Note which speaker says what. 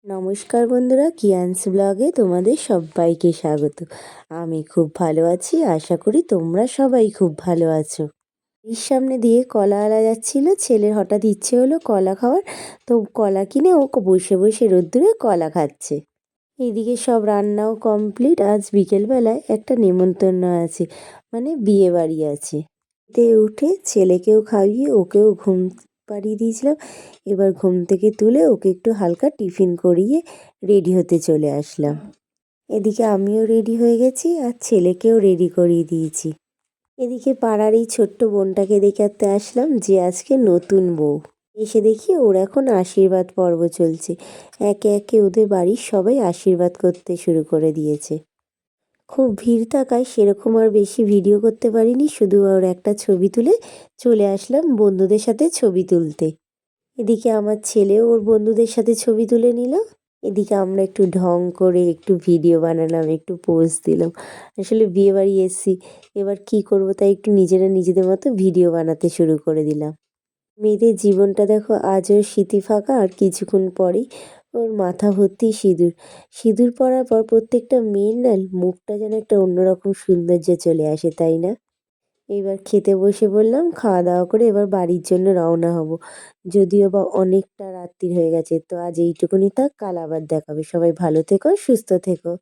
Speaker 1: নমস্কার বন্ধুরা, কিয়ান্স ব্লগে তোমাদের সবাইকে স্বাগত। আমি খুব ভালো আছি, আশা করি তোমরা সবাই খুব ভালো আছো। এর সামনে দিয়ে কলাওয়ালা যাচ্ছিল, ছেলের হঠাৎ ইচ্ছে হলো কলা খাওয়ার, তো কলা কিনে ও বসে বসে রোদ্দুরে কলা খাচ্ছে। এদিকে সব রান্নাও কমপ্লিট। আজ বিকেলবেলায় একটা নেমন্তন্ন আছে, মানে বিয়ে বাড়ি আছে। তে উঠে ছেলেকেও খাইয়ে ওকেও ঘুম পাড়িয়ে দিয়েছিলাম। এবার ঘুম থেকে তুলে ওকে একটু হালকা টিফিন করিয়ে রেডি হতে চলে আসলাম। এদিকে আমিও রেডি হয়ে গেছি আর ছেলেকেও রেডি করিয়ে দিয়েছি। এদিকে পাড়ার এই ছোট্ট বোনটাকে দেখাতে আসলাম, যে আজকে নতুন বউ। এসে দেখি ওর এখন আশীর্বাদ পর্ব চলছে। একে একে ওদের বাড়ির সবাই আশীর্বাদ করতে শুরু করে দিয়েছে। খুব ভিড় থাকায় সেরকম আর বেশি ভিডিও করতে পারিনি, শুধু ওর একটা ছবি তুলে চলে আসলাম বন্ধুদের সাথে ছবি তুলতে। এদিকে আমার ছেলেও ওর বন্ধুদের সাথে ছবি তুলে নিল। এদিকে আমরা একটু ঢং করে একটু ভিডিও বানালাম, একটু পোজ দিলাম। আসলে বিয়ে বাড়ি এসছি, এবার কি করবো, তাই একটু নিজেরা নিজেদের মতো ভিডিও বানাতে শুরু করে দিলাম। মেয়েদের জীবনটা দেখো আজও স্মৃতি ফাঁকা, আর কিছুক্ষণ পরেই ওর মাথা ভর্তি সিঁদুর। সিঁদুর পরার পর প্রত্যেকটা মেয়ের না মুখটা যেন একটা অন্যরকম সৌন্দর্য চলে আসে, তাই না? এবার খেতে বসে বললাম, খাওয়া দাওয়া করে এবার বাড়ির জন্য রওনা হব। যদিও বা অনেকটা রাত্রি হয়ে গেছে, তো আজ এইটুকুনি থাক, কাল আবার দেখাবে। সবাই ভালো থেকো, সুস্থ থেকো।